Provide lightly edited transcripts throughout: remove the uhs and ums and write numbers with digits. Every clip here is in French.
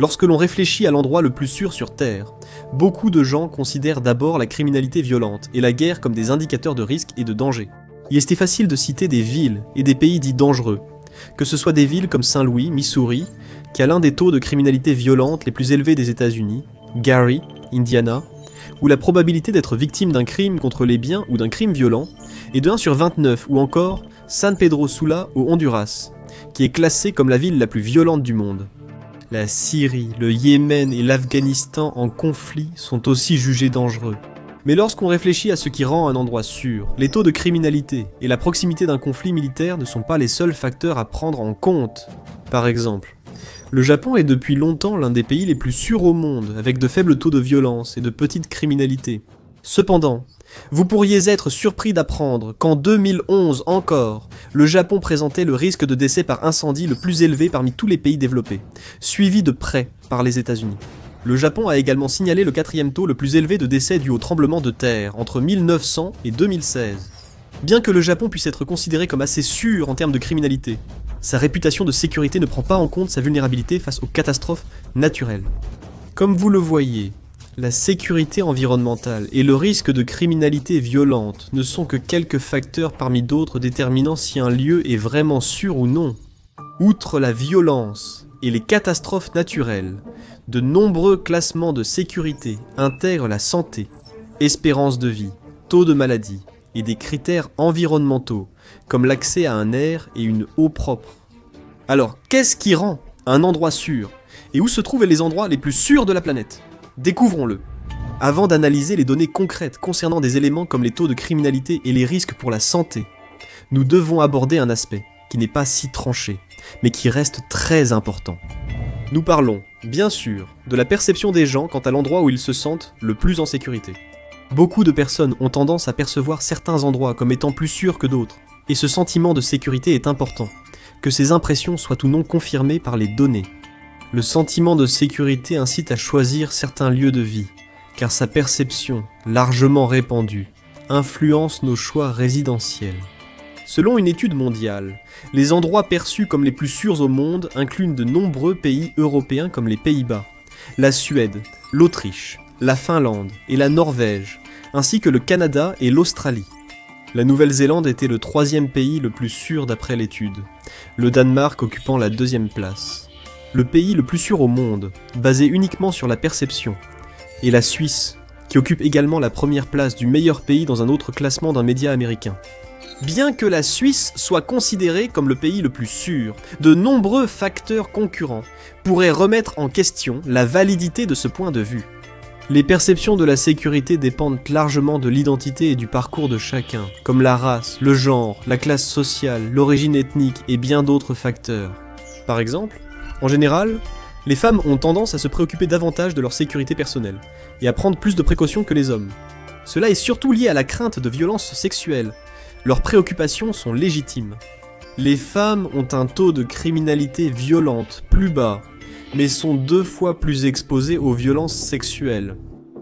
Lorsque l'on réfléchit à l'endroit le plus sûr sur Terre, beaucoup de gens considèrent d'abord la criminalité violente et la guerre comme des indicateurs de risque et de danger. Il était facile de citer des villes et des pays dits dangereux, que ce soit des villes comme Saint-Louis, Missouri, qui a l'un des taux de criminalité violente les plus élevés des États-Unis, Gary, Indiana, où la probabilité d'être victime d'un crime contre les biens ou d'un crime violent est de 1 sur 29, ou encore San Pedro Sula au Honduras, qui est classée comme la ville la plus violente du monde. La Syrie, le Yémen et l'Afghanistan en conflit sont aussi jugés dangereux. Mais lorsqu'on réfléchit à ce qui rend un endroit sûr, les taux de criminalité et la proximité d'un conflit militaire ne sont pas les seuls facteurs à prendre en compte. Par exemple, le Japon est depuis longtemps l'un des pays les plus sûrs au monde, avec de faibles taux de violence et de petite criminalité. Cependant, vous pourriez être surpris d'apprendre qu'en 2011 encore, le Japon présentait le risque de décès par incendie le plus élevé parmi tous les pays développés, suivi de près par les États-Unis. Le Japon a également signalé le 4e taux le plus élevé de décès dû au tremblement de terre entre 1900 et 2016. Bien que le Japon puisse être considéré comme assez sûr en termes de criminalité, sa réputation de sécurité ne prend pas en compte sa vulnérabilité face aux catastrophes naturelles. Comme vous le voyez, la sécurité environnementale et le risque de criminalité violente ne sont que quelques facteurs parmi d'autres déterminant si un lieu est vraiment sûr ou non. Outre la violence et les catastrophes naturelles, de nombreux classements de sécurité intègrent la santé, espérance de vie, taux de maladie et des critères environnementaux comme l'accès à un air et une eau propre. Alors, qu'est-ce qui rend un endroit sûr? Et où se trouvent les endroits les plus sûrs de la planète? Découvrons-le. Avant d'analyser les données concrètes concernant des éléments comme les taux de criminalité et les risques pour la santé, nous devons aborder un aspect qui n'est pas si tranché, mais qui reste très important. Nous parlons, bien sûr, de la perception des gens quant à l'endroit où ils se sentent le plus en sécurité. Beaucoup de personnes ont tendance à percevoir certains endroits comme étant plus sûrs que d'autres, et ce sentiment de sécurité est important, que ces impressions soient ou non confirmées par les données. Le sentiment de sécurité incite à choisir certains lieux de vie, car sa perception, largement répandue, influence nos choix résidentiels. Selon une étude mondiale, les endroits perçus comme les plus sûrs au monde incluent de nombreux pays européens comme les Pays-Bas, la Suède, l'Autriche, la Finlande et la Norvège, ainsi que le Canada et l'Australie. La Nouvelle-Zélande était le 3e pays le plus sûr d'après l'étude, le Danemark occupant la 2e place. Le pays le plus sûr au monde, basé uniquement sur la perception, et la Suisse, qui occupe également la 1re place du meilleur pays dans un autre classement d'un média américain. Bien que la Suisse soit considérée comme le pays le plus sûr, de nombreux facteurs concurrents pourraient remettre en question la validité de ce point de vue. Les perceptions de la sécurité dépendent largement de l'identité et du parcours de chacun, comme la race, le genre, la classe sociale, l'origine ethnique et bien d'autres facteurs. Par exemple, en général, les femmes ont tendance à se préoccuper davantage de leur sécurité personnelle, et à prendre plus de précautions que les hommes. Cela est surtout lié à la crainte de violences sexuelles. Leurs préoccupations sont légitimes. Les femmes ont un taux de criminalité violente plus bas, mais sont 2 fois plus exposées aux violences sexuelles.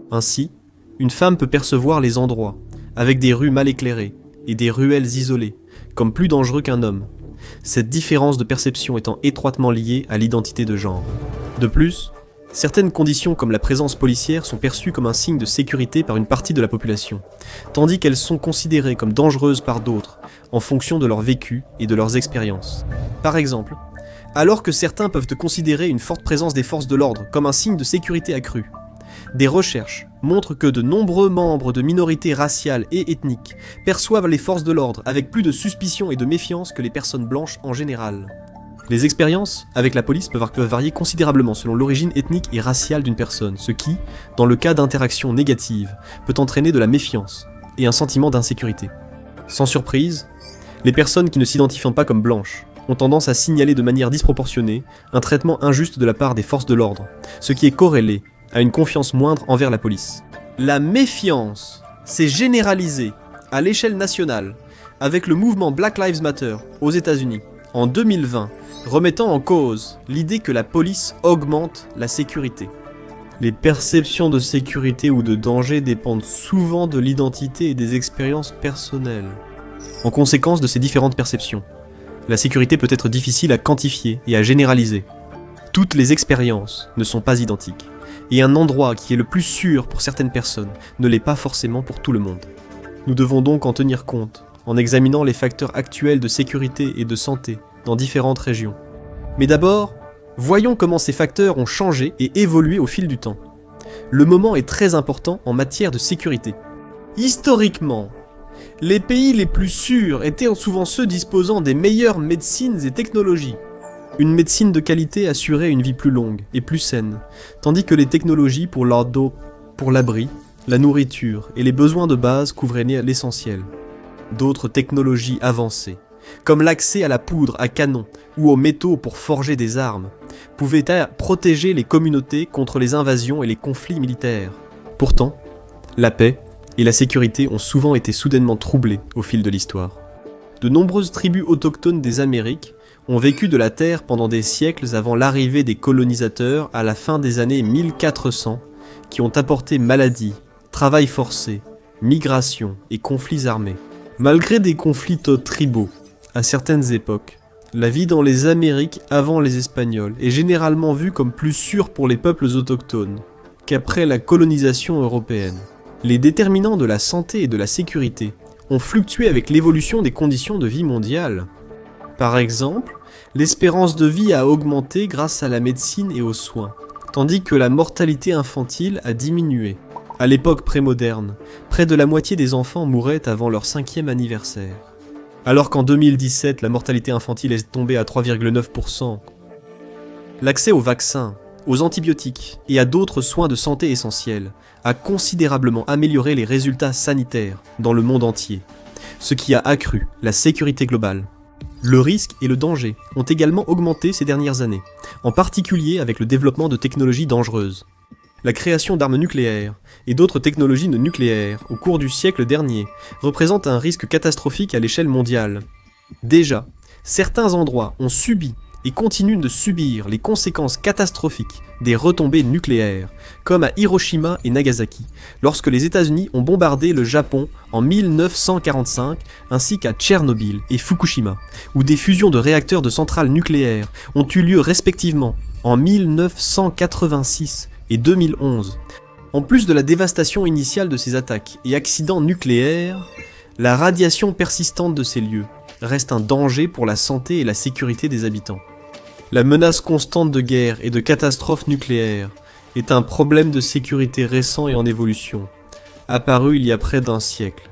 Ainsi, une femme peut percevoir les endroits, avec des rues mal éclairées, et des ruelles isolées, comme plus dangereux qu'un homme. Cette différence de perception étant étroitement liée à l'identité de genre. De plus, certaines conditions comme la présence policière sont perçues comme un signe de sécurité par une partie de la population, tandis qu'elles sont considérées comme dangereuses par d'autres, en fonction de leur vécu et de leurs expériences. Par exemple, alors que certains peuvent considérer une forte présence des forces de l'ordre comme un signe de sécurité accrue, des recherches montrent que de nombreux membres de minorités raciales et ethniques perçoivent les forces de l'ordre avec plus de suspicion et de méfiance que les personnes blanches en général. Les expériences avec la police peuvent varier considérablement selon l'origine ethnique et raciale d'une personne, ce qui, dans le cas d'interactions négatives, peut entraîner de la méfiance et un sentiment d'insécurité. Sans surprise, les personnes qui ne s'identifient pas comme blanches ont tendance à signaler de manière disproportionnée un traitement injuste de la part des forces de l'ordre, ce qui est corrélé à une confiance moindre envers la police. La méfiance s'est généralisée à l'échelle nationale avec le mouvement Black Lives Matter aux États-Unis en 2020, remettant en cause l'idée que la police augmente la sécurité. Les perceptions de sécurité ou de danger dépendent souvent de l'identité et des expériences personnelles. En conséquence de ces différentes perceptions, la sécurité peut être difficile à quantifier et à généraliser. Toutes les expériences ne sont pas identiques, et un endroit qui est le plus sûr pour certaines personnes ne l'est pas forcément pour tout le monde. Nous devons donc en tenir compte, en examinant les facteurs actuels de sécurité et de santé dans différentes régions. Mais d'abord, voyons comment ces facteurs ont changé et évolué au fil du temps. Le moment est très important en matière de sécurité. Historiquement, les pays les plus sûrs étaient souvent ceux disposant des meilleures médecines et technologies. Une médecine de qualité assurait une vie plus longue et plus saine, tandis que les technologies pour l'abri, la nourriture et les besoins de base couvraient l'essentiel. D'autres technologies avancées, comme l'accès à la poudre à canon ou aux métaux pour forger des armes, pouvaient protéger les communautés contre les invasions et les conflits militaires. Pourtant, la paix et la sécurité ont souvent été soudainement troublées au fil de l'histoire. De nombreuses tribus autochtones des Amériques ont vécu de la terre pendant des siècles avant l'arrivée des colonisateurs à la fin des années 1400, qui ont apporté maladies, travail forcé, migration et conflits armés. Malgré des conflits tribaux, à certaines époques, la vie dans les Amériques avant les Espagnols est généralement vue comme plus sûre pour les peuples autochtones qu'après la colonisation européenne. Les déterminants de la santé et de la sécurité ont fluctué avec l'évolution des conditions de vie mondiales. Par exemple, l'espérance de vie a augmenté grâce à la médecine et aux soins, tandis que la mortalité infantile a diminué. À l'époque prémoderne, près de la moitié des enfants mouraient avant leur 5e anniversaire. Alors qu'en 2017, la mortalité infantile est tombée à 3,9%. L'accès aux vaccins, aux antibiotiques et à d'autres soins de santé essentiels a considérablement amélioré les résultats sanitaires dans le monde entier, ce qui a accru la sécurité globale. Le risque et le danger ont également augmenté ces dernières années, en particulier avec le développement de technologies dangereuses. La création d'armes nucléaires et d'autres technologies nucléaires au cours du siècle dernier représente un risque catastrophique à l'échelle mondiale. Déjà, certains endroits ont subi et continuent de subir les conséquences catastrophiques des retombées nucléaires, comme à Hiroshima et Nagasaki, lorsque les États-Unis ont bombardé le Japon en 1945, ainsi qu'à Tchernobyl et Fukushima, où des fusions de réacteurs de centrales nucléaires ont eu lieu respectivement en 1986 et 2011. En plus de la dévastation initiale de ces attaques et accidents nucléaires, la radiation persistante de ces lieux reste un danger pour la santé et la sécurité des habitants. La menace constante de guerre et de catastrophes nucléaires est un problème de sécurité récent et en évolution, apparu il y a près d'un siècle.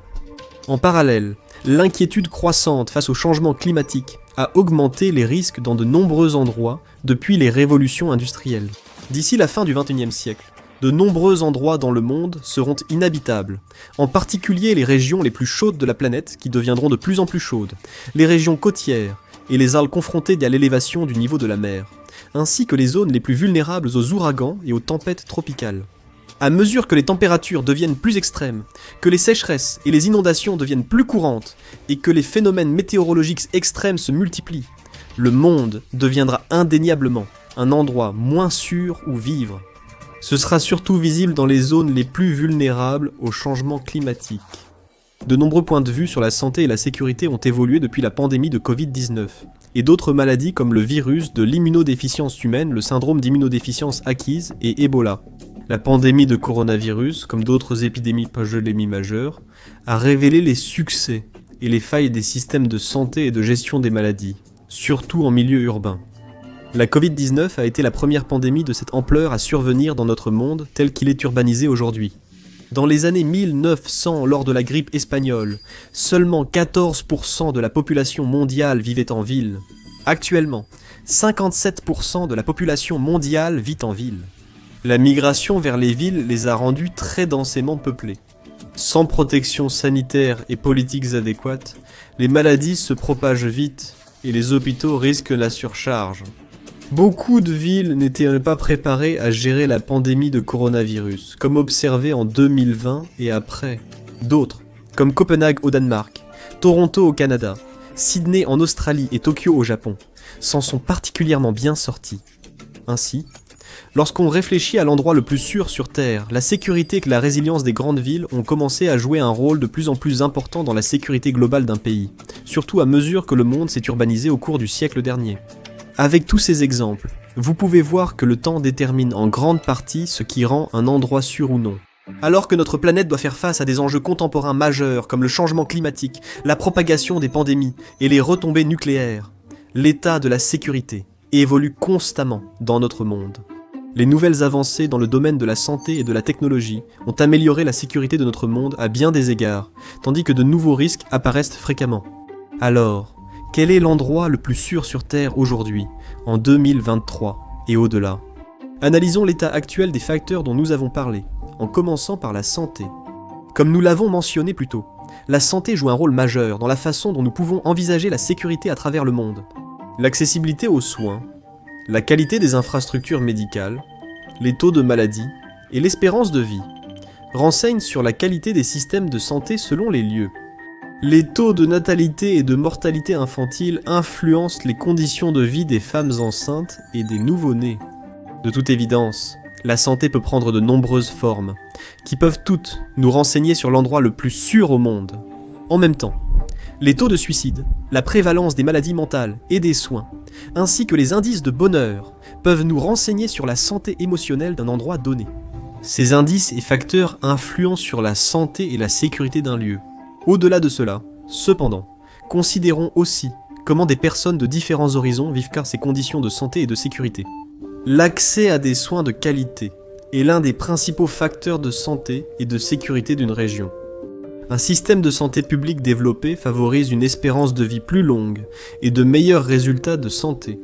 En parallèle, l'inquiétude croissante face au changement climatique a augmenté les risques dans de nombreux endroits depuis les révolutions industrielles. D'ici la fin du XXIe siècle, de nombreux endroits dans le monde seront inhabitables, en particulier les régions les plus chaudes de la planète qui deviendront de plus en plus chaudes, les régions côtières et les îles confrontées à l'élévation du niveau de la mer, ainsi que les zones les plus vulnérables aux ouragans et aux tempêtes tropicales. À mesure que les températures deviennent plus extrêmes, que les sécheresses et les inondations deviennent plus courantes et que les phénomènes météorologiques extrêmes se multiplient, le monde deviendra indéniablement un endroit moins sûr où vivre. Ce sera surtout visible dans les zones les plus vulnérables au changement climatique. De nombreux points de vue sur la santé et la sécurité ont évolué depuis la pandémie de Covid-19, et d'autres maladies comme le virus de l'immunodéficience humaine, le syndrome d'immunodéficience acquise et Ebola. La pandémie de coronavirus, comme d'autres épidémies majeures, a révélé les succès et les failles des systèmes de santé et de gestion des maladies, surtout en milieu urbain. La Covid-19 a été la première pandémie de cette ampleur à survenir dans notre monde tel qu'il est urbanisé aujourd'hui. Dans les années 1900, lors de la grippe espagnole, seulement 14% de la population mondiale vivait en ville. Actuellement, 57% de la population mondiale vit en ville. La migration vers les villes les a rendus très densément peuplés. Sans protection sanitaire et politiques adéquates, les maladies se propagent vite et les hôpitaux risquent la surcharge. Beaucoup de villes n'étaient pas préparées à gérer la pandémie de coronavirus, comme observé en 2020 et après. D'autres, comme Copenhague au Danemark, Toronto au Canada, Sydney en Australie et Tokyo au Japon, s'en sont particulièrement bien sortis. Ainsi, lorsqu'on réfléchit à l'endroit le plus sûr sur Terre, la sécurité et la résilience des grandes villes ont commencé à jouer un rôle de plus en plus important dans la sécurité globale d'un pays, surtout à mesure que le monde s'est urbanisé au cours du siècle dernier. Avec tous ces exemples, vous pouvez voir que le temps détermine en grande partie ce qui rend un endroit sûr ou non. Alors que notre planète doit faire face à des enjeux contemporains majeurs comme le changement climatique, la propagation des pandémies et les retombées nucléaires, l'état de la sécurité évolue constamment dans notre monde. Les nouvelles avancées dans le domaine de la santé et de la technologie ont amélioré la sécurité de notre monde à bien des égards, tandis que de nouveaux risques apparaissent fréquemment. Alors, quel est l'endroit le plus sûr sur Terre aujourd'hui, en 2023 et au-delà ? Analysons l'état actuel des facteurs dont nous avons parlé, en commençant par la santé. Comme nous l'avons mentionné plus tôt, la santé joue un rôle majeur dans la façon dont nous pouvons envisager la sécurité à travers le monde. L'accessibilité aux soins, la qualité des infrastructures médicales, les taux de maladie et l'espérance de vie renseignent sur la qualité des systèmes de santé selon les lieux. Les taux de natalité et de mortalité infantile influencent les conditions de vie des femmes enceintes et des nouveau-nés. De toute évidence, la santé peut prendre de nombreuses formes, qui peuvent toutes nous renseigner sur l'endroit le plus sûr au monde. En même temps, les taux de suicide, la prévalence des maladies mentales et des soins, ainsi que les indices de bonheur, peuvent nous renseigner sur la santé émotionnelle d'un endroit donné. Ces indices et facteurs influencent sur la santé et la sécurité d'un lieu. Au-delà de cela, cependant, considérons aussi comment des personnes de différents horizons vivent ces conditions de santé et de sécurité. L'accès à des soins de qualité est l'un des principaux facteurs de santé et de sécurité d'une région. Un système de santé publique développé favorise une espérance de vie plus longue et de meilleurs résultats de santé.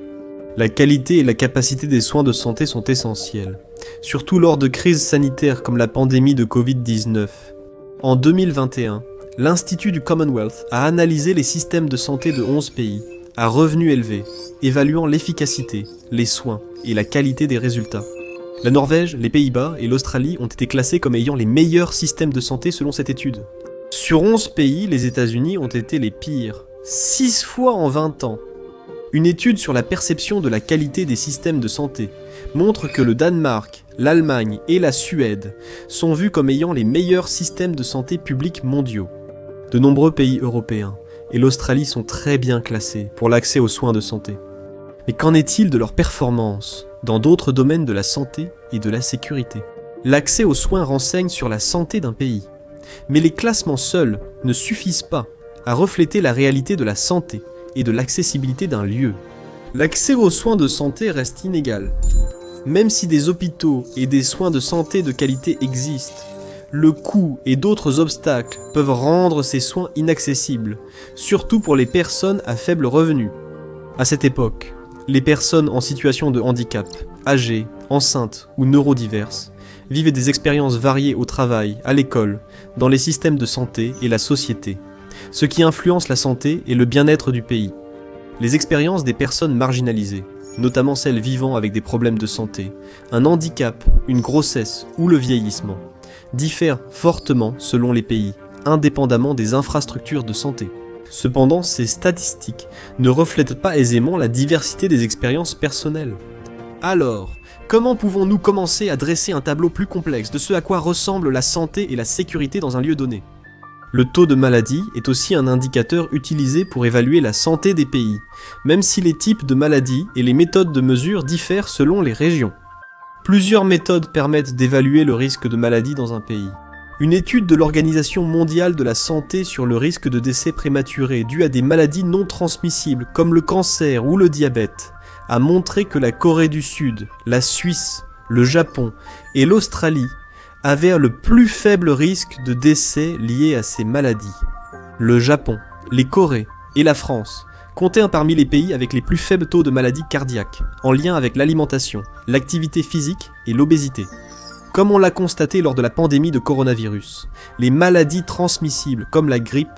La qualité et la capacité des soins de santé sont essentiels, surtout lors de crises sanitaires comme la pandémie de Covid-19. En 2021, l'Institut du Commonwealth a analysé les systèmes de santé de 11 pays, à revenus élevés, évaluant l'efficacité, les soins et la qualité des résultats. La Norvège, les Pays-Bas et l'Australie ont été classés comme ayant les meilleurs systèmes de santé selon cette étude. Sur 11 pays, les États-Unis ont été les pires, 6 fois en 20 ans. Une étude sur la perception de la qualité des systèmes de santé montre que le Danemark, l'Allemagne et la Suède sont vus comme ayant les meilleurs systèmes de santé publics mondiaux. De nombreux pays européens et l'Australie sont très bien classés pour l'accès aux soins de santé. Mais qu'en est-il de leur performance dans d'autres domaines de la santé et de la sécurité ? L'accès aux soins renseigne sur la santé d'un pays. Mais les classements seuls ne suffisent pas à refléter la réalité de la santé et de l'accessibilité d'un lieu. L'accès aux soins de santé reste inégal. Même si des hôpitaux et des soins de santé de qualité existent, le coût et d'autres obstacles peuvent rendre ces soins inaccessibles, surtout pour les personnes à faible revenu. À cette époque, les personnes en situation de handicap, âgées, enceintes ou neurodiverses, vivent des expériences variées au travail, à l'école, dans les systèmes de santé et la société, ce qui influence la santé et le bien-être du pays. Les expériences des personnes marginalisées, notamment celles vivant avec des problèmes de santé, un handicap, une grossesse ou le vieillissement, diffèrent fortement selon les pays, indépendamment des infrastructures de santé. Cependant, ces statistiques ne reflètent pas aisément la diversité des expériences personnelles. Alors, comment pouvons-nous commencer à dresser un tableau plus complexe de ce à quoi ressemble la santé et la sécurité dans un lieu donné ? Le taux de maladie est aussi un indicateur utilisé pour évaluer la santé des pays, même si les types de maladies et les méthodes de mesure diffèrent selon les régions. Plusieurs méthodes permettent d'évaluer le risque de maladie dans un pays. Une étude de l'Organisation mondiale de la santé sur le risque de décès prématuré dû à des maladies non transmissibles comme le cancer ou le diabète a montré que la Corée du Sud, la Suisse, le Japon et l'Australie avaient le plus faible risque de décès lié à ces maladies. Le Japon, les Corées et la France comptaient parmi les pays avec les plus faibles taux de maladies cardiaques, en lien avec l'alimentation, l'activité physique et l'obésité. Comme on l'a constaté lors de la pandémie de coronavirus, les maladies transmissibles comme la grippe,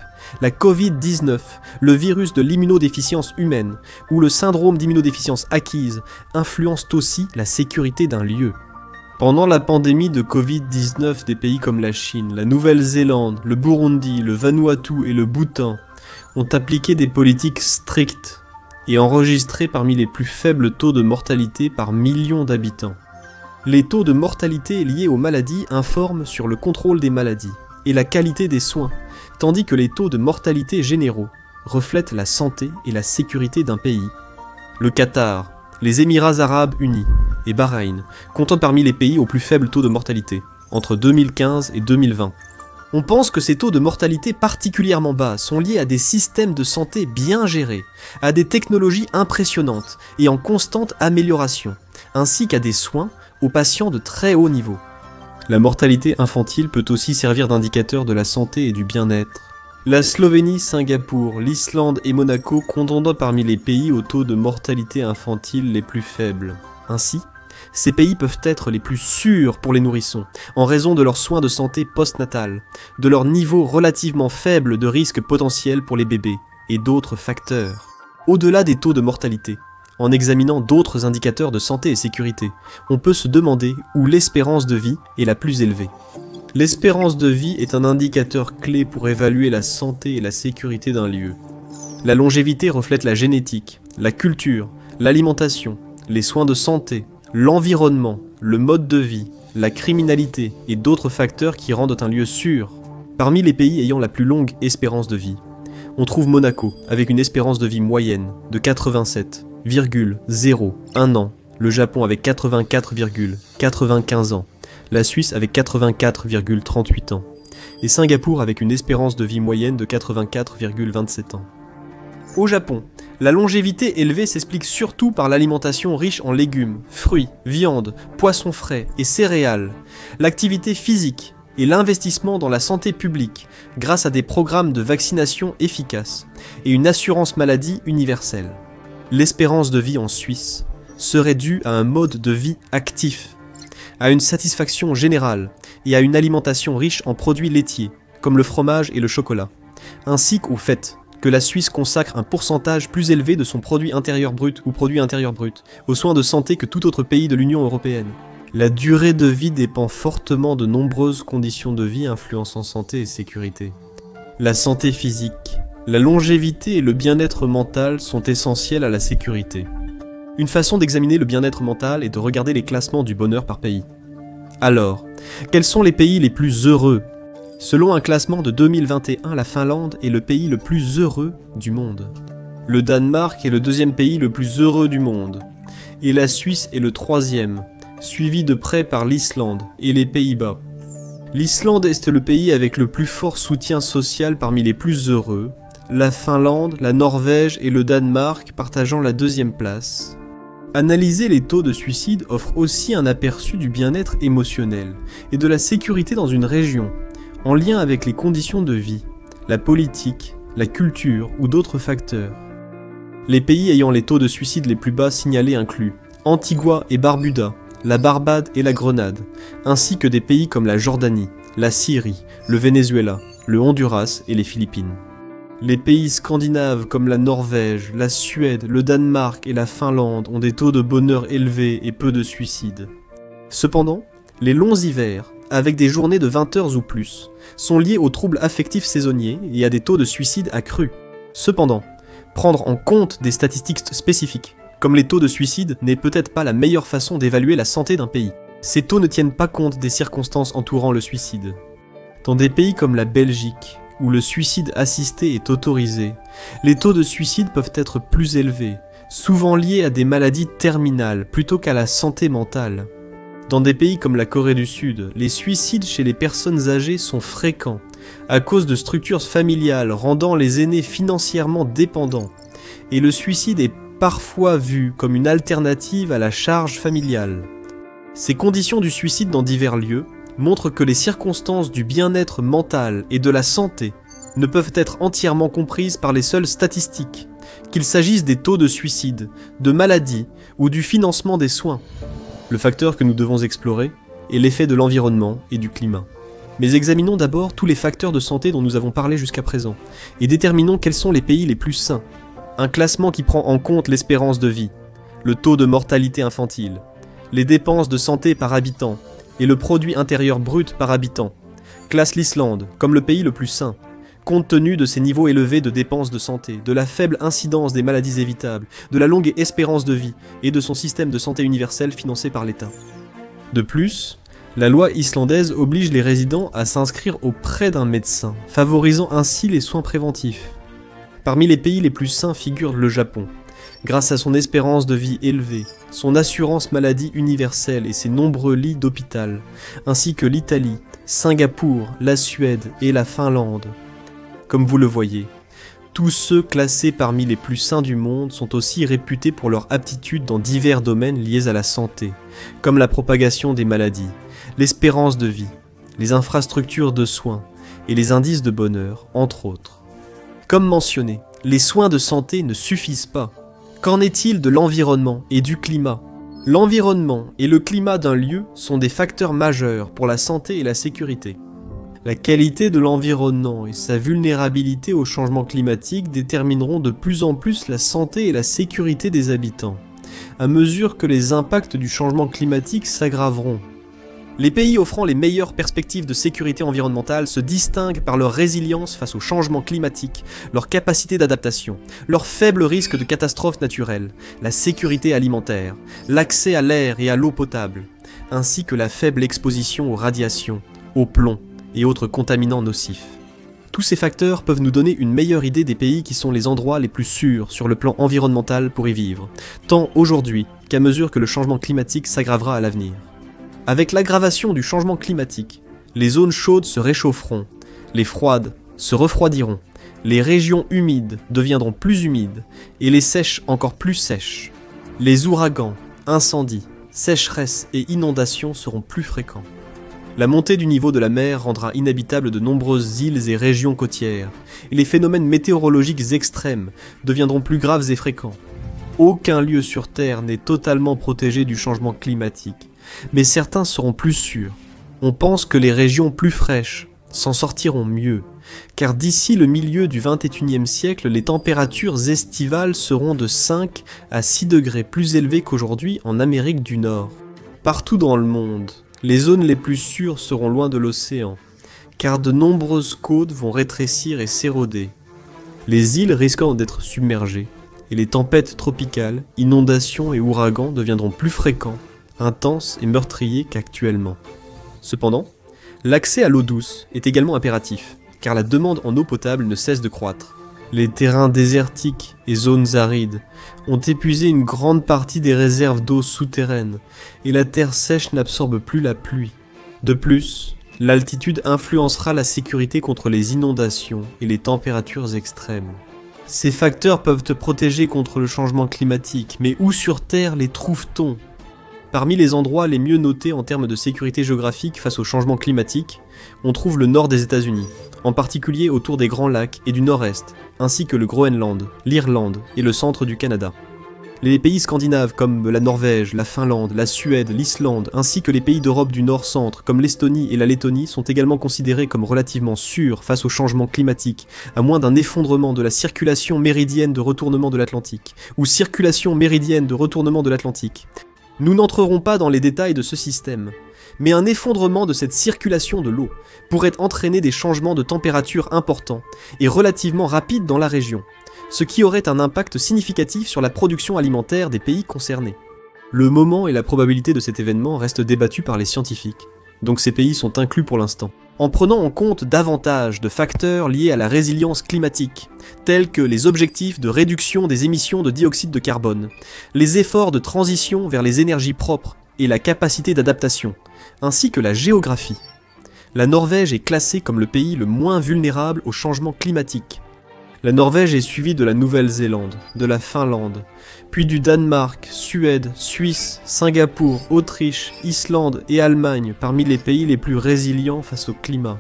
la Covid-19, le virus de l'immunodéficience humaine ou le syndrome d'immunodéficience acquise influencent aussi la sécurité d'un lieu. Pendant la pandémie de Covid-19, des pays comme la Chine, la Nouvelle-Zélande, le Burundi, le Vanuatu et le Bhoutan ont appliqué des politiques strictes et enregistré parmi les plus faibles taux de mortalité par million d'habitants. Les taux de mortalité liés aux maladies informent sur le contrôle des maladies et la qualité des soins, tandis que les taux de mortalité généraux reflètent la santé et la sécurité d'un pays. Le Qatar les Émirats arabes unis et Bahreïn comptent parmi les pays au plus faible taux de mortalité, entre 2015 et 2020. On pense que ces taux de mortalité particulièrement bas sont liés à des systèmes de santé bien gérés, à des technologies impressionnantes et en constante amélioration, ainsi qu'à des soins aux patients de très haut niveau. La mortalité infantile peut aussi servir d'indicateur de la santé et du bien-être. La Slovénie, Singapour, l'Islande et Monaco comptent parmi les pays au taux de mortalité infantile les plus faibles. Ainsi, ces pays peuvent être les plus sûrs pour les nourrissons, en raison de leurs soins de santé postnatale, de leur niveau relativement faible de risque potentiel pour les bébés, et d'autres facteurs. Au-delà des taux de mortalité, en examinant d'autres indicateurs de santé et sécurité, on peut se demander où l'espérance de vie est la plus élevée. L'espérance de vie est un indicateur clé pour évaluer la santé et la sécurité d'un lieu. La longévité reflète la génétique, la culture, l'alimentation, les soins de santé, l'environnement, le mode de vie, la criminalité et d'autres facteurs qui rendent un lieu sûr. Parmi les pays ayant la plus longue espérance de vie, on trouve Monaco avec une espérance de vie moyenne de 87,01 ans, le Japon avec 84,95 ans, la Suisse avec 84,38 ans, et Singapour avec une espérance de vie moyenne de 84,27 ans. Au Japon, la longévité élevée s'explique surtout par l'alimentation riche en légumes, fruits, viandes, poissons frais et céréales, l'activité physique et l'investissement dans la santé publique grâce à des programmes de vaccination efficaces et une assurance maladie universelle. L'espérance de vie en Suisse serait due à un mode de vie actif, à une satisfaction générale et à une alimentation riche en produits laitiers, comme le fromage et le chocolat, ainsi qu'au fait que la Suisse consacre un pourcentage plus élevé de son produit intérieur brut ou produit intérieur brut aux soins de santé que tout autre pays de l'Union européenne. La durée de vie dépend fortement de nombreuses conditions de vie influençant santé et sécurité. La santé physique, la longévité et le bien-être mental sont essentiels à la sécurité. Une façon d'examiner le bien-être mental est de regarder les classements du bonheur par pays. Alors, quels sont les pays les plus heureux ? Selon un classement de 2021, la Finlande est le pays le plus heureux du monde. Le Danemark est le deuxième pays le plus heureux du monde. Et la Suisse est le troisième, suivi de près par l'Islande et les Pays-Bas. L'Islande est le pays avec le plus fort soutien social parmi les plus heureux, la Finlande, la Norvège et le Danemark partageant la deuxième place. Analyser les taux de suicide offre aussi un aperçu du bien-être émotionnel et de la sécurité dans une région, en lien avec les conditions de vie, la politique, la culture ou d'autres facteurs. Les pays ayant les taux de suicide les plus bas signalés incluent Antigua et Barbuda, la Barbade et la Grenade, ainsi que des pays comme la Jordanie, la Syrie, le Venezuela, le Honduras et les Philippines. Les pays scandinaves comme la Norvège, la Suède, le Danemark et la Finlande ont des taux de bonheur élevés et peu de suicides. Cependant, les longs hivers, avec des journées de 20 heures ou plus, sont liés aux troubles affectifs saisonniers et à des taux de suicide accrus. Cependant, prendre en compte des statistiques spécifiques, comme les taux de suicide, n'est peut-être pas la meilleure façon d'évaluer la santé d'un pays. Ces taux ne tiennent pas compte des circonstances entourant le suicide. Dans des pays comme la Belgique, où le suicide assisté est autorisé, les taux de suicide peuvent être plus élevés, souvent liés à des maladies terminales plutôt qu'à la santé mentale. Dans des pays comme la Corée du Sud, les suicides chez les personnes âgées sont fréquents, à cause de structures familiales rendant les aînés financièrement dépendants, et le suicide est parfois vu comme une alternative à la charge familiale. Ces conditions du suicide dans divers lieux montrent que les circonstances du bien-être mental et de la santé ne peuvent être entièrement comprises par les seules statistiques, qu'il s'agisse des taux de suicide, de maladies ou du financement des soins. Le facteur que nous devons explorer est l'effet de l'environnement et du climat. Mais examinons d'abord tous les facteurs de santé dont nous avons parlé jusqu'à présent, et déterminons quels sont les pays les plus sains. Un classement qui prend en compte l'espérance de vie, le taux de mortalité infantile, les dépenses de santé par habitant, et le produit intérieur brut par habitant, classe l'Islande comme le pays le plus sain, compte tenu de ses niveaux élevés de dépenses de santé, de la faible incidence des maladies évitables, de la longue espérance de vie et de son système de santé universel financé par l'État. De plus, la loi islandaise oblige les résidents à s'inscrire auprès d'un médecin, favorisant ainsi les soins préventifs. Parmi les pays les plus sains figure le Japon, grâce à son espérance de vie élevée, son assurance maladie universelle et ses nombreux lits d'hôpital, ainsi que l'Italie, Singapour, la Suède et la Finlande. Comme vous le voyez, tous ceux classés parmi les plus sains du monde sont aussi réputés pour leur aptitude dans divers domaines liés à la santé, comme la propagation des maladies, l'espérance de vie, les infrastructures de soins et les indices de bonheur, entre autres. Comme mentionné, les soins de santé ne suffisent pas. Qu'en est-il de l'environnement et du climat ? L'environnement et le climat d'un lieu sont des facteurs majeurs pour la santé et la sécurité. La qualité de l'environnement et sa vulnérabilité au changement climatique détermineront de plus en plus la santé et la sécurité des habitants, à mesure que les impacts du changement climatique s'aggraveront. Les pays offrant les meilleures perspectives de sécurité environnementale se distinguent par leur résilience face au changement climatique, leur capacité d'adaptation, leur faible risque de catastrophes naturelles, la sécurité alimentaire, l'accès à l'air et à l'eau potable, ainsi que la faible exposition aux radiations, au plomb et autres contaminants nocifs. Tous ces facteurs peuvent nous donner une meilleure idée des pays qui sont les endroits les plus sûrs sur le plan environnemental pour y vivre, tant aujourd'hui qu'à mesure que le changement climatique s'aggravera à l'avenir. Avec l'aggravation du changement climatique, les zones chaudes se réchaufferont, les froides se refroidiront, les régions humides deviendront plus humides et les sèches encore plus sèches. Les ouragans, incendies, sécheresses et inondations seront plus fréquents. La montée du niveau de la mer rendra inhabitables de nombreuses îles et régions côtières, et les phénomènes météorologiques extrêmes deviendront plus graves et fréquents. Aucun lieu sur Terre n'est totalement protégé du changement climatique, mais certains seront plus sûrs. On pense que les régions plus fraîches s'en sortiront mieux, car d'ici le milieu du XXIe siècle, les températures estivales seront de 5 à 6 degrés plus élevées qu'aujourd'hui en Amérique du Nord. Partout dans le monde, les zones les plus sûres seront loin de l'océan, car de nombreuses côtes vont rétrécir et s'éroder. Les îles risquant d'être submergées, et les tempêtes tropicales, inondations et ouragans deviendront plus fréquents, intenses et meurtriers qu'actuellement. Cependant, l'accès à l'eau douce est également impératif, car la demande en eau potable ne cesse de croître. Les terrains désertiques et zones arides ont épuisé une grande partie des réserves d'eau souterraines, et la terre sèche n'absorbe plus la pluie. De plus, l'altitude influencera la sécurité contre les inondations et les températures extrêmes. Ces facteurs peuvent te protéger contre le changement climatique, mais où sur Terre les trouve-t-on ? Parmi les endroits les mieux notés en termes de sécurité géographique face au changement climatique, on trouve le nord des États-Unis, en particulier autour des Grands Lacs et du Nord-Est, ainsi que le Groenland, l'Irlande et le centre du Canada. Les pays scandinaves comme la Norvège, la Finlande, la Suède, l'Islande, ainsi que les pays d'Europe du Nord-Centre comme l'Estonie et la Lettonie sont également considérés comme relativement sûrs face au changement climatique, à moins d'un effondrement de la circulation méridienne de retournement de l'Atlantique, ou circulation méridienne de retournement de l'Atlantique. Nous n'entrerons pas dans les détails de ce système, mais un effondrement de cette circulation de l'eau pourrait entraîner des changements de température importants et relativement rapides dans la région, ce qui aurait un impact significatif sur la production alimentaire des pays concernés. Le moment et la probabilité de cet événement restent débattus par les scientifiques, donc ces pays sont inclus pour l'instant. En prenant en compte davantage de facteurs liés à la résilience climatique, tels que les objectifs de réduction des émissions de dioxyde de carbone, les efforts de transition vers les énergies propres et la capacité d'adaptation, ainsi que la géographie. La Norvège est classée comme le pays le moins vulnérable au changement climatique. La Norvège est suivie de la Nouvelle-Zélande, de la Finlande, puis du Danemark, Suède, Suisse, Singapour, Autriche, Islande et Allemagne parmi les pays les plus résilients face au climat.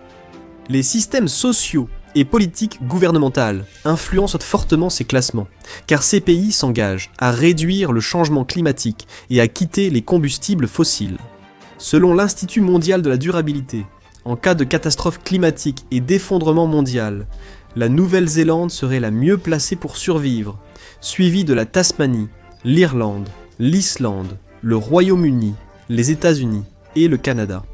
Les systèmes sociaux et politiques gouvernementales influencent fortement ces classements, car ces pays s'engagent à réduire le changement climatique et à quitter les combustibles fossiles. Selon l'Institut mondial de la durabilité, en cas de catastrophe climatique et d'effondrement mondial, la Nouvelle-Zélande serait la mieux placée pour survivre, suivie de la Tasmanie, l'Irlande, l'Islande, le Royaume-Uni, les États-Unis et le Canada.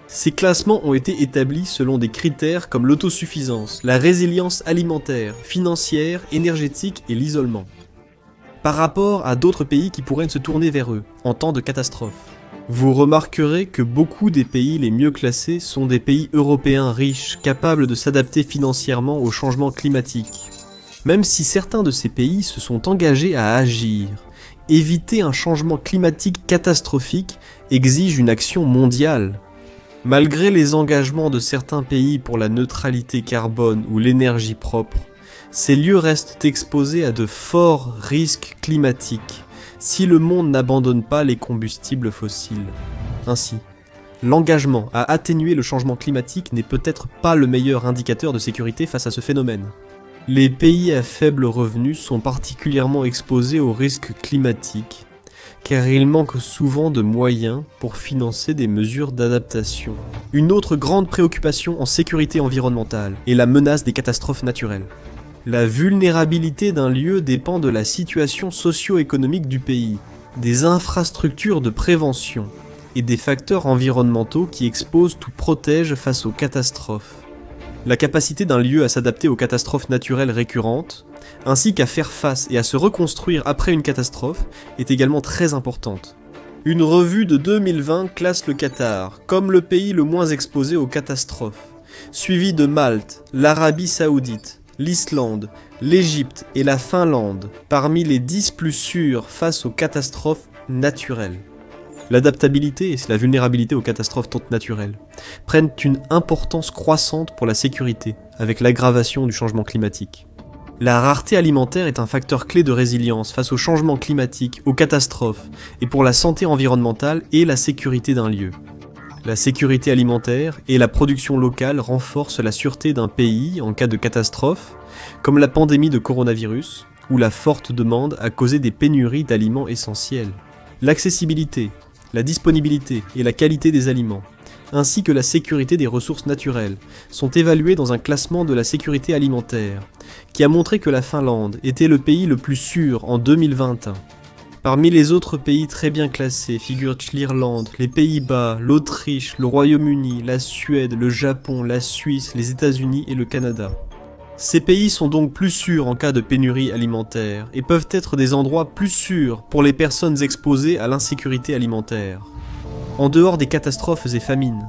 Ces classements ont été établis selon des critères comme l'autosuffisance, la résilience alimentaire, financière, énergétique et l'isolement, par rapport à d'autres pays qui pourraient se tourner vers eux en temps de catastrophe. Vous remarquerez que beaucoup des pays les mieux classés sont des pays européens riches, capables de s'adapter financièrement au changement climatique. Même si certains de ces pays se sont engagés à agir, éviter un changement climatique catastrophique exige une action mondiale. Malgré les engagements de certains pays pour la neutralité carbone ou l'énergie propre, ces lieux restent exposés à de forts risques climatiques si le monde n'abandonne pas les combustibles fossiles. Ainsi, l'engagement à atténuer le changement climatique n'est peut-être pas le meilleur indicateur de sécurité face à ce phénomène. Les pays à faible revenu sont particulièrement exposés aux risques climatiques, car il manque souvent de moyens pour financer des mesures d'adaptation. Une autre grande préoccupation en sécurité environnementale est la menace des catastrophes naturelles. La vulnérabilité d'un lieu dépend de la situation socio-économique du pays, des infrastructures de prévention et des facteurs environnementaux qui exposent ou protègent face aux catastrophes. La capacité d'un lieu à s'adapter aux catastrophes naturelles récurrentes, ainsi qu'à faire face et à se reconstruire après une catastrophe, est également très importante. Une revue de 2020 classe le Qatar comme le pays le moins exposé aux catastrophes, suivi de Malte, l'Arabie Saoudite, l'Islande, l'Égypte et la Finlande parmi les 10 plus sûrs face aux catastrophes naturelles. L'adaptabilité et la vulnérabilité aux catastrophes naturelles prennent une importance croissante pour la sécurité avec l'aggravation du changement climatique. La rareté alimentaire est un facteur clé de résilience face au changement climatique, aux catastrophes et pour la santé environnementale et la sécurité d'un lieu. La sécurité alimentaire et la production locale renforcent la sûreté d'un pays en cas de catastrophe, comme la pandémie de coronavirus, où la forte demande a causé des pénuries d'aliments essentiels. L'accessibilité, la disponibilité et la qualité des aliments, ainsi que la sécurité des ressources naturelles, sont évaluées dans un classement de la sécurité alimentaire, qui a montré que la Finlande était le pays le plus sûr en 2021. Parmi les autres pays très bien classés figurent l'Irlande, les Pays-Bas, l'Autriche, le Royaume-Uni, la Suède, le Japon, la Suisse, les États-Unis et le Canada. Ces pays sont donc plus sûrs en cas de pénurie alimentaire et peuvent être des endroits plus sûrs pour les personnes exposées à l'insécurité alimentaire. En dehors des catastrophes et famines,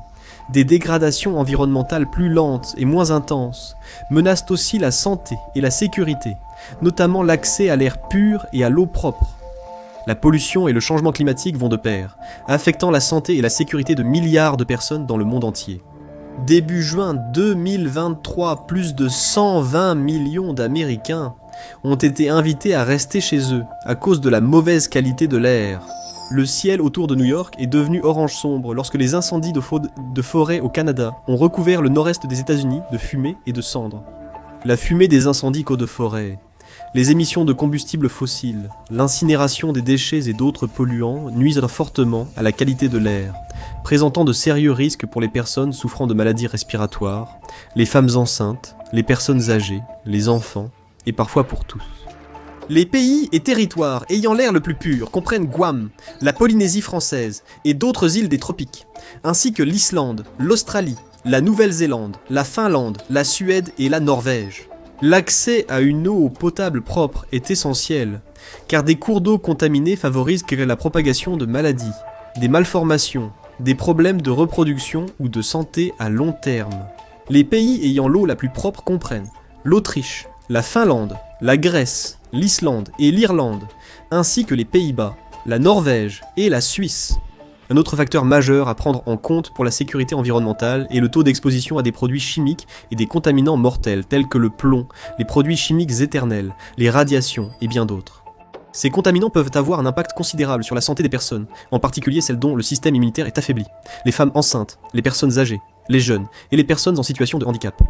des dégradations environnementales plus lentes et moins intenses menacent aussi la santé et la sécurité, notamment l'accès à l'air pur et à l'eau propre. La pollution et le changement climatique vont de pair, affectant la santé et la sécurité de milliards de personnes dans le monde entier. Début juin 2023, plus de 120 millions d'Américains ont été invités à rester chez eux à cause de la mauvaise qualité de l'air. Le ciel autour de New York est devenu orange sombre lorsque les incendies de forêt au Canada ont recouvert le nord-est des États-Unis de fumée et de cendres. La fumée des incendies de forêt, les émissions de combustibles fossiles, l'incinération des déchets et d'autres polluants nuisent fortement à la qualité de l'air, présentant de sérieux risques pour les personnes souffrant de maladies respiratoires, les femmes enceintes, les personnes âgées, les enfants, et parfois pour tous. Les pays et territoires ayant l'air le plus pur comprennent Guam, la Polynésie française et d'autres îles des tropiques, ainsi que l'Islande, l'Australie, la Nouvelle-Zélande, la Finlande, la Suède et la Norvège. L'accès à une eau potable propre est essentiel, car des cours d'eau contaminés favorisent la propagation de maladies, des malformations, des problèmes de reproduction ou de santé à long terme. Les pays ayant l'eau la plus propre comprennent l'Autriche, la Finlande, la Grèce, l'Islande et l'Irlande, ainsi que les Pays-Bas, la Norvège et la Suisse. Un autre facteur majeur à prendre en compte pour la sécurité environnementale est le taux d'exposition à des produits chimiques et des contaminants mortels tels que le plomb, les produits chimiques éternels, les radiations et bien d'autres. Ces contaminants peuvent avoir un impact considérable sur la santé des personnes, en particulier celles dont le système immunitaire est affaibli, les femmes enceintes, les personnes âgées, les jeunes et les personnes en situation de handicap.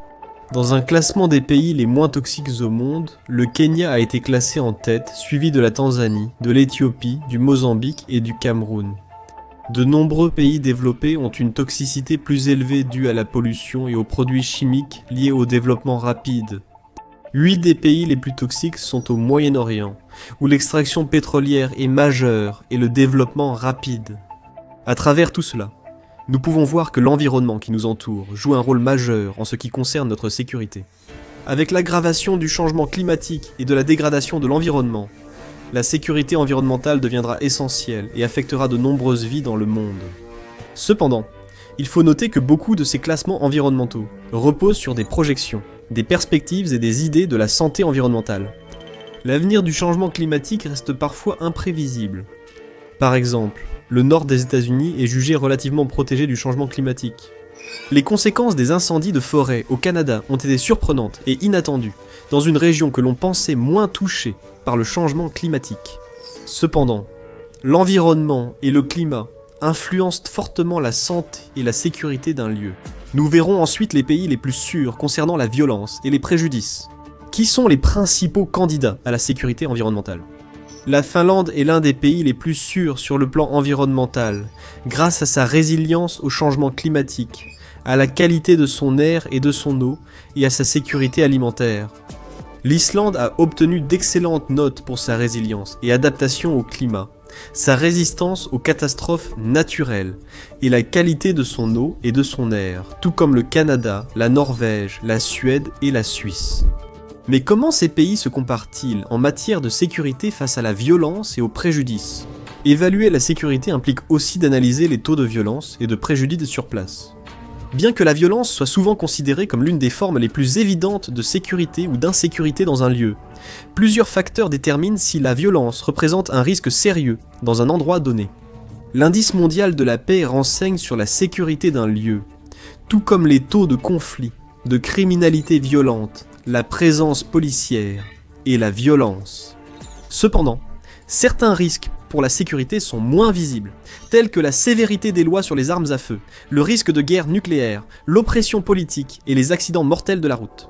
Dans un classement des pays les moins toxiques au monde, le Kenya a été classé en tête, suivi de la Tanzanie, de l'Éthiopie, du Mozambique et du Cameroun. De nombreux pays développés ont une toxicité plus élevée due à la pollution et aux produits chimiques liés au développement rapide. 8 des pays les plus toxiques sont au Moyen-Orient, où l'extraction pétrolière est majeure et le développement rapide. À travers tout cela, nous pouvons voir que l'environnement qui nous entoure joue un rôle majeur en ce qui concerne notre sécurité. Avec l'aggravation du changement climatique et de la dégradation de l'environnement, la sécurité environnementale deviendra essentielle et affectera de nombreuses vies dans le monde. Cependant, il faut noter que beaucoup de ces classements environnementaux reposent sur des projections des perspectives et des idées de la santé environnementale. L'avenir du changement climatique reste parfois imprévisible. Par exemple, le nord des États-Unis est jugé relativement protégé du changement climatique. Les conséquences des incendies de forêt au Canada ont été surprenantes et inattendues, dans une région que l'on pensait moins touchée par le changement climatique. Cependant, l'environnement et le climat influencent fortement la santé et la sécurité d'un lieu. Nous verrons ensuite les pays les plus sûrs concernant la violence et les préjudices. Qui sont les principaux candidats à la sécurité environnementale ? La Finlande est l'un des pays les plus sûrs sur le plan environnemental, grâce à sa résilience au changement climatique, à la qualité de son air et de son eau, et à sa sécurité alimentaire. L'Islande a obtenu d'excellentes notes pour sa résilience et adaptation au climat, sa résistance aux catastrophes naturelles, et la qualité de son eau et de son air, tout comme le Canada, la Norvège, la Suède et la Suisse. Mais comment ces pays se comparent-ils en matière de sécurité face à la violence et aux préjudices ? Évaluer la sécurité implique aussi d'analyser les taux de violence et de préjudice sur place. Bien que la violence soit souvent considérée comme l'une des formes les plus évidentes de sécurité ou d'insécurité dans un lieu, plusieurs facteurs déterminent si la violence représente un risque sérieux dans un endroit donné. L'indice mondial de la paix renseigne sur la sécurité d'un lieu, tout comme les taux de conflit, de criminalité violente, la présence policière et la violence. Cependant, certains risques pour la sécurité sont moins visibles, tels que la sévérité des lois sur les armes à feu, le risque de guerre nucléaire, l'oppression politique et les accidents mortels de la route.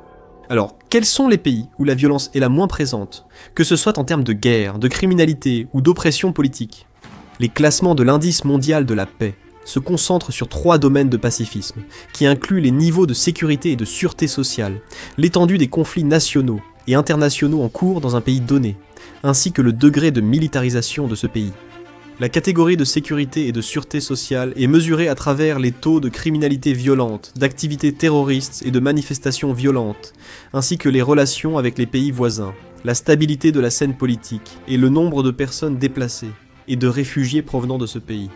Alors, quels sont les pays où la violence est la moins présente, que ce soit en termes de guerre, de criminalité ou d'oppression politique ? Les classements de l'indice mondial de la paix se concentrent sur 3 domaines de pacifisme, qui incluent les niveaux de sécurité et de sûreté sociale, l'étendue des conflits nationaux et internationaux en cours dans un pays donné, ainsi que le degré de militarisation de ce pays. La catégorie de sécurité et de sûreté sociale est mesurée à travers les taux de criminalité violente, d'activités terroristes et de manifestations violentes, ainsi que les relations avec les pays voisins, la stabilité de la scène politique et le nombre de personnes déplacées et de réfugiés provenant de ce pays.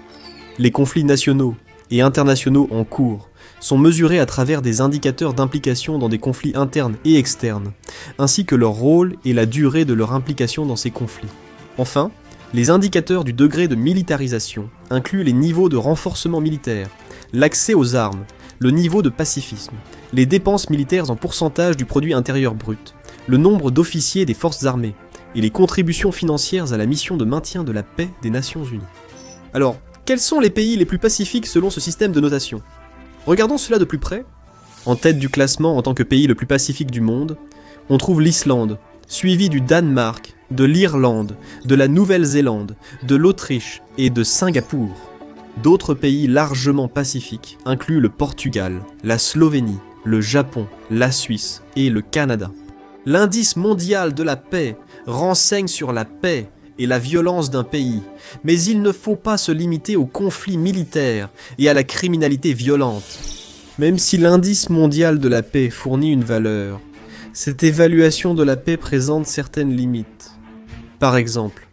Les conflits nationaux et internationaux en cours sont mesurés à travers des indicateurs d'implication dans des conflits internes et externes, ainsi que leur rôle et la durée de leur implication dans ces conflits. Enfin, les indicateurs du degré de militarisation incluent les niveaux de renforcement militaire, l'accès aux armes, le niveau de pacifisme, les dépenses militaires en pourcentage du produit intérieur brut, le nombre d'officiers des forces armées et les contributions financières à la mission de maintien de la paix des Nations Unies. Alors, quels sont les pays les plus pacifiques selon ce système de notation ? Regardons cela de plus près. En tête du classement en tant que pays le plus pacifique du monde, on trouve l'Islande, suivi du Danemark, de l'Irlande, de la Nouvelle-Zélande, de l'Autriche et de Singapour. D'autres pays largement pacifiques incluent le Portugal, la Slovénie, le Japon, la Suisse et le Canada. L'indice mondial de la paix renseigne sur la paix et la violence d'un pays, mais il ne faut pas se limiter aux conflits militaires et à la criminalité violente. Même si l'indice mondial de la paix fournit une valeur, cette évaluation de la paix présente certaines limites. Par exemple,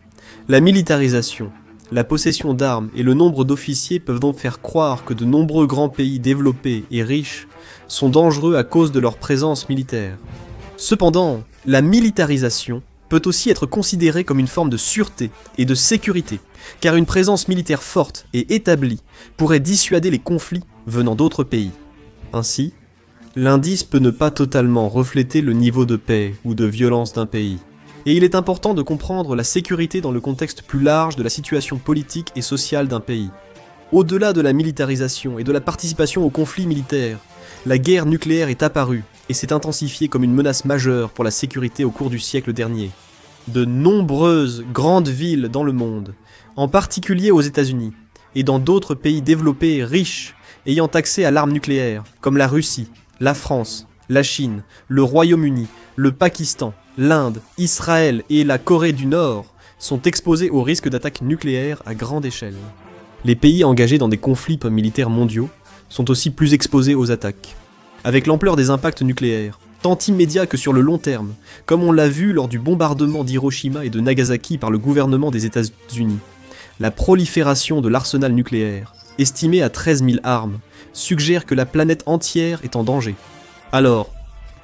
la militarisation, la possession d'armes et le nombre d'officiers peuvent donc faire croire que de nombreux grands pays développés et riches sont dangereux à cause de leur présence militaire. Cependant, la militarisation peut aussi être considérée comme une forme de sûreté et de sécurité, car une présence militaire forte et établie pourrait dissuader les conflits venant d'autres pays. Ainsi, l'indice peut ne pas totalement refléter le niveau de paix ou de violence d'un pays. Et il est important de comprendre la sécurité dans le contexte plus large de la situation politique et sociale d'un pays. Au-delà de la militarisation et de la participation aux conflits militaires, la guerre nucléaire est apparue et s'est intensifiée comme une menace majeure pour la sécurité au cours du siècle dernier. De nombreuses grandes villes dans le monde, en particulier aux États-Unis, et dans d'autres pays développés et riches ayant accès à l'arme nucléaire, comme la Russie, la France, la Chine, le Royaume-Uni, le Pakistan, l'Inde, Israël et la Corée du Nord, sont exposés au risque d'attaques nucléaires à grande échelle. Les pays engagés dans des conflits militaires mondiaux sont aussi plus exposés aux attaques. Avec l'ampleur des impacts nucléaires, tant immédiats que sur le long terme, comme on l'a vu lors du bombardement d'Hiroshima et de Nagasaki par le gouvernement des États-Unis, la prolifération de l'arsenal nucléaire, estimé à 13 000 armes, suggère que la planète entière est en danger. Alors,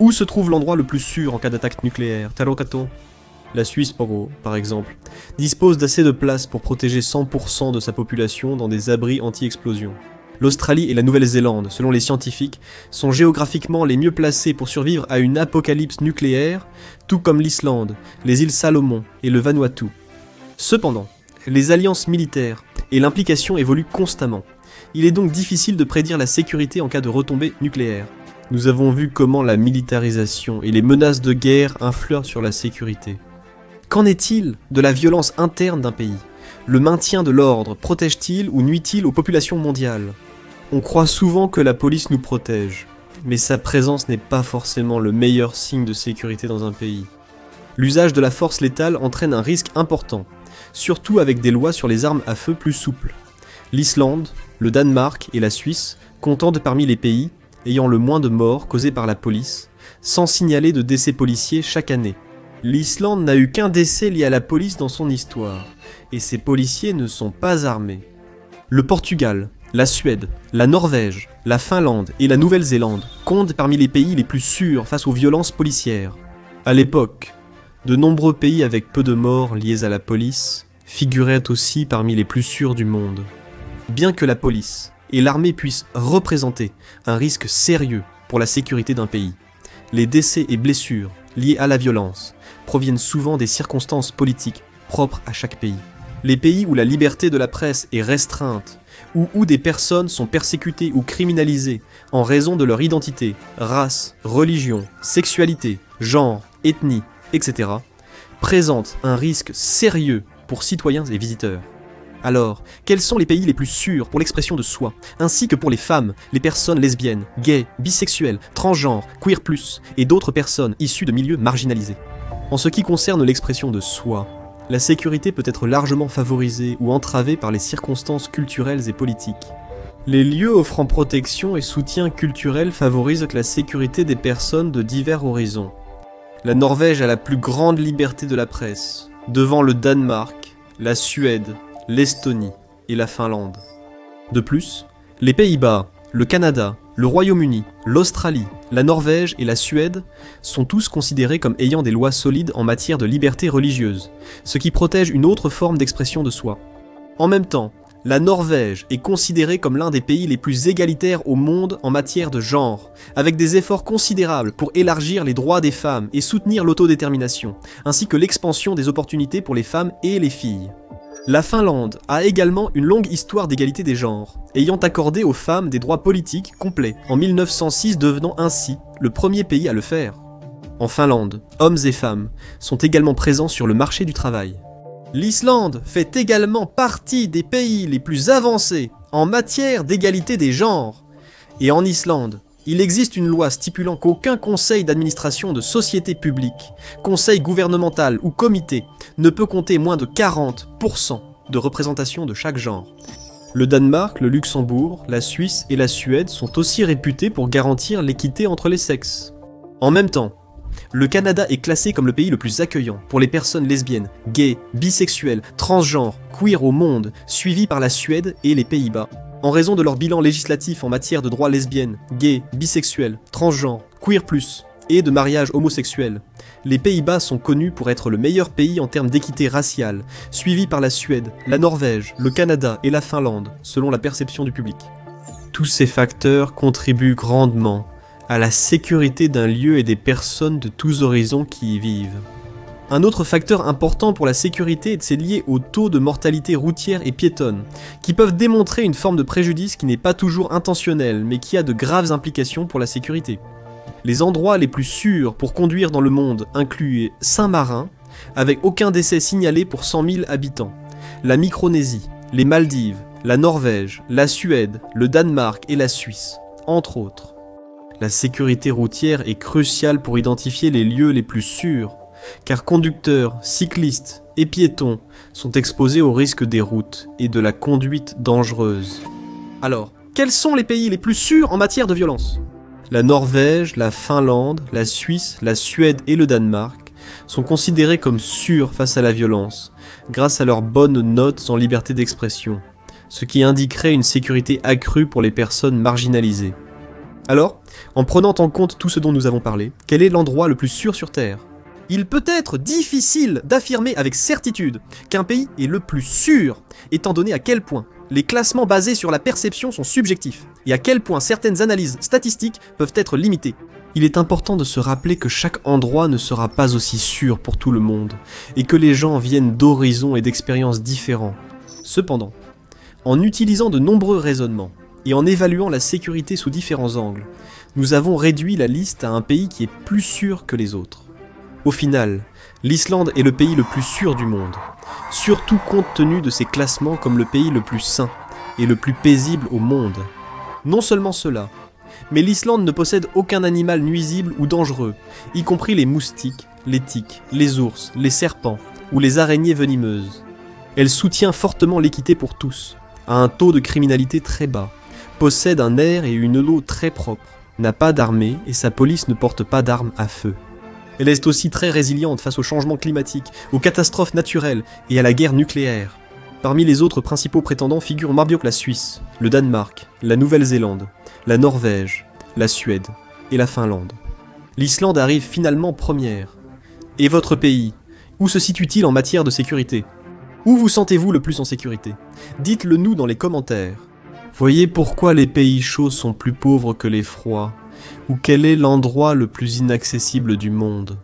Où se trouve l'endroit le plus sûr en cas d'attaque nucléaire? Tarokato. La Suisse, par exemple, dispose d'assez de place pour protéger 100% de sa population dans des abris anti-explosion. L'Australie et la Nouvelle-Zélande, selon les scientifiques, sont géographiquement les mieux placés pour survivre à une apocalypse nucléaire, tout comme l'Islande, les îles Salomon et le Vanuatu. Cependant, les alliances militaires et l'implication évoluent constamment. Il est donc difficile de prédire la sécurité en cas de retombée nucléaire. Nous avons vu comment la militarisation et les menaces de guerre influent sur la sécurité. Qu'en est-il de la violence interne d'un pays? Le maintien de l'ordre protège-t-il ou nuit-il aux populations mondiales? On croit souvent que la police nous protège, mais sa présence n'est pas forcément le meilleur signe de sécurité dans un pays. L'usage de la force létale entraîne un risque important, surtout avec des lois sur les armes à feu plus souples. L'Islande, le Danemark et la Suisse comptent parmi les pays ayant le moins de morts causées par la police, sans signaler de décès policiers chaque année. L'Islande n'a eu qu'un décès lié à la police dans son histoire, et ses policiers ne sont pas armés. Le Portugal, la Suède, la Norvège, la Finlande et la Nouvelle-Zélande comptent parmi les pays les plus sûrs face aux violences policières. À l'époque, de nombreux pays avec peu de morts liés à la police figuraient aussi parmi les plus sûrs du monde. Bien que la police et l'armée puissent représenter un risque sérieux pour la sécurité d'un pays, les décès et blessures liés à la violence proviennent souvent des circonstances politiques propres à chaque pays. Les pays où la liberté de la presse est restreinte, ou où des personnes sont persécutées ou criminalisées en raison de leur identité, race, religion, sexualité, genre, ethnie, etc., présentent un risque sérieux pour citoyens et visiteurs. Alors, quels sont les pays les plus sûrs pour l'expression de soi, ainsi que pour les femmes, les personnes lesbiennes, gays, bisexuelles, transgenres, queer+, et d'autres personnes issues de milieux marginalisés? En ce qui concerne l'expression de soi, la sécurité peut être largement favorisée ou entravée par les circonstances culturelles et politiques. Les lieux offrant protection et soutien culturel favorisent la sécurité des personnes de divers horizons. La Norvège a la plus grande liberté de la presse, devant le Danemark, la Suède, l'Estonie et la Finlande. De plus, les Pays-Bas, le Canada, le Royaume-Uni, l'Australie, la Norvège et la Suède sont tous considérés comme ayant des lois solides en matière de liberté religieuse, ce qui protège une autre forme d'expression de soi. En même temps, la Norvège est considérée comme l'un des pays les plus égalitaires au monde en matière de genre, avec des efforts considérables pour élargir les droits des femmes et soutenir l'autodétermination, ainsi que l'expansion des opportunités pour les femmes et les filles. La Finlande a également une longue histoire d'égalité des genres, ayant accordé aux femmes des droits politiques complets, en 1906 devenant ainsi le premier pays à le faire. En Finlande, hommes et femmes sont également présents sur le marché du travail. L'Islande fait également partie des pays les plus avancés en matière d'égalité des genres. Et en Islande, il existe une loi stipulant qu'aucun conseil d'administration de société publique, conseil gouvernemental ou comité ne peut compter moins de 40% de représentation de chaque genre. Le Danemark, le Luxembourg, la Suisse et la Suède sont aussi réputés pour garantir l'équité entre les sexes. En même temps, le Canada est classé comme le pays le plus accueillant pour les personnes lesbiennes, gays, bisexuelles, transgenres, queer au monde, suivi par la Suède et les Pays-Bas. En raison de leur bilan législatif en matière de droits lesbiennes, gays, bisexuels, transgenres, queer+, et de mariage homosexuel, les Pays-Bas sont connus pour être le meilleur pays en termes d'équité raciale, suivi par la Suède, la Norvège, le Canada et la Finlande, selon la perception du public. Tous ces facteurs contribuent grandement à la sécurité d'un lieu et des personnes de tous horizons qui y vivent. Un autre facteur important pour la sécurité est lié au taux de mortalité routière et piétonne, qui peuvent démontrer une forme de préjudice qui n'est pas toujours intentionnelle, mais qui a de graves implications pour la sécurité. Les endroits les plus sûrs pour conduire dans le monde incluent Saint-Marin, avec aucun décès signalé pour 100 000 habitants, la Micronésie, les Maldives, la Norvège, la Suède, le Danemark et la Suisse, entre autres. La sécurité routière est cruciale pour identifier les lieux les plus sûrs, car conducteurs, cyclistes et piétons sont exposés au risque des routes et de la conduite dangereuse. Alors, quels sont les pays les plus sûrs en matière de violence ? La Norvège, la Finlande, la Suisse, la Suède et le Danemark sont considérés comme sûrs face à la violence, grâce à leurs bonnes notes en liberté d'expression, ce qui indiquerait une sécurité accrue pour les personnes marginalisées. Alors, en prenant en compte tout ce dont nous avons parlé, quel est l'endroit le plus sûr sur Terre? Il peut être difficile d'affirmer avec certitude qu'un pays est le plus sûr, étant donné à quel point les classements basés sur la perception sont subjectifs, et à quel point certaines analyses statistiques peuvent être limitées. Il est important de se rappeler que chaque endroit ne sera pas aussi sûr pour tout le monde, et que les gens viennent d'horizons et d'expériences différents. Cependant, en utilisant de nombreux raisonnements, et en évaluant la sécurité sous différents angles, nous avons réduit la liste à un pays qui est plus sûr que les autres. Au final, l'Islande est le pays le plus sûr du monde, surtout compte tenu de ses classements comme le pays le plus sain et le plus paisible au monde. Non seulement cela, mais l'Islande ne possède aucun animal nuisible ou dangereux, y compris les moustiques, les tiques, les ours, les serpents ou les araignées venimeuses. Elle soutient fortement l'équité pour tous, a un taux de criminalité très bas, possède un air et une eau très propres, n'a pas d'armée et sa police ne porte pas d'armes à feu. Elle est aussi très résiliente face aux changements climatiques, aux catastrophes naturelles et à la guerre nucléaire. Parmi les autres principaux prétendants figurent Marbioc la Suisse, le Danemark, la Nouvelle-Zélande, la Norvège, la Suède et la Finlande. L'Islande arrive finalement première. Et votre pays, où se situe-t-il en matière de sécurité? Où vous sentez-vous le plus en sécurité? Dites-le nous dans les commentaires. Voyez pourquoi les pays chauds sont plus pauvres que les froids, ou quel est l'endroit le plus inaccessible du monde.